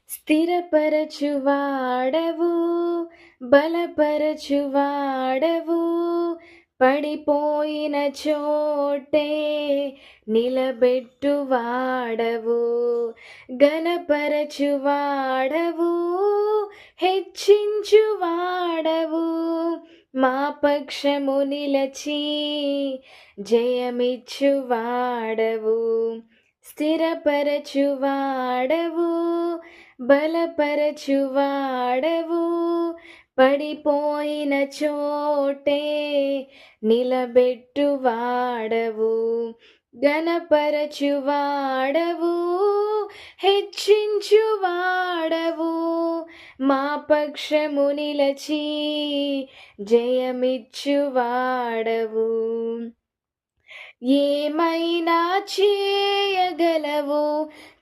స్థిరపరచువాడవు, బలపరచువాడవు, పడిపోయిన చోటే నిలబెట్టువాడవు, ఘనపరచువాడవు, హెచ్చించువాడవు, మా పక్షము నిలచి జయమిచ్చువాడవు, స్థిరపరచువాడవు, బలపరచువాడవు, పడిపోయిన చోటే నిలబెట్టువాడవు, ఘనపరచువాడవు, హెచ్చించువాడవు, మా పక్షము నిలచి జయమిచ్చువాడవు. ఏమైనా చేయగలవు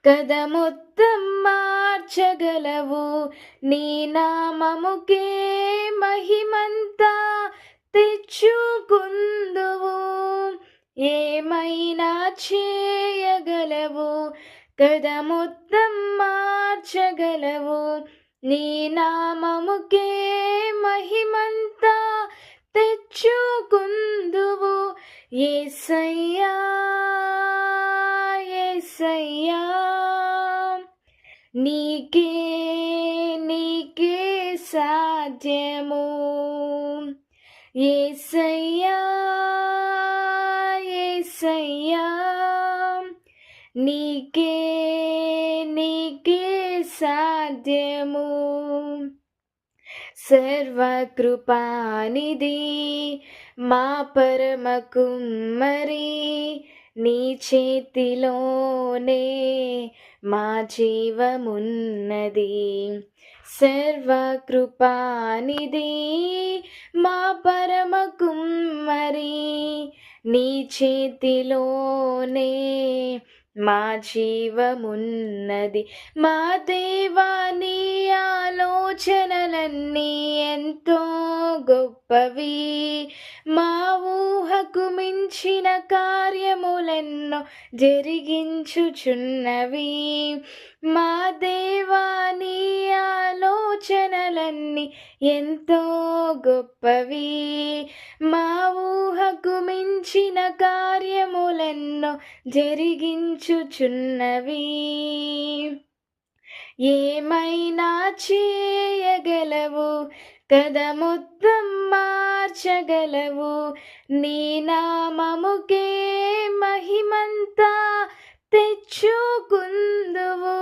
కదా, మొత్తం మార్చగలవు, నీ నామముకే మహిమంతా తెచ్చుకుందువు. ఏమైనా చేయగలవు కదా, మొత్తం మార్చగలవు, నీ నామముకే మహిమంతా తెచ్చుకుందువు. యేసయ్యా యేసయ్యా, నీకే నీకే సాధ్యము. యేసయ్యా యేసయ్యా, నీకే నీకే సాధ్యము. సర్వకృపానిధి మా పరమ కుమ్మరి, నీ చేతిలోనే మా జీవమున్నది. సర్వకృపానిధి మా పరమ కుమ్మరి, నీ చేతిలోనే మా జీవమున్నది. మా దేవా, నీ ఆలోచనలన్నీ ఎంతో గొప్పవి, మా ఊహకు మించిన కార్యములెన్నో జరిగించుచున్నవి. మా దేవా, నీ ఆలోచనలన్నీ ఎంతో గొప్పవి, మా ఊహకు మించిన కార్యములెన్నో జరిగించుచున్నవి. ఏమైనా చేయగలవు కదా, మొత్తం మార్చగలవు, నీ నామముకే మహిమంతా తెచ్చుకుందువు.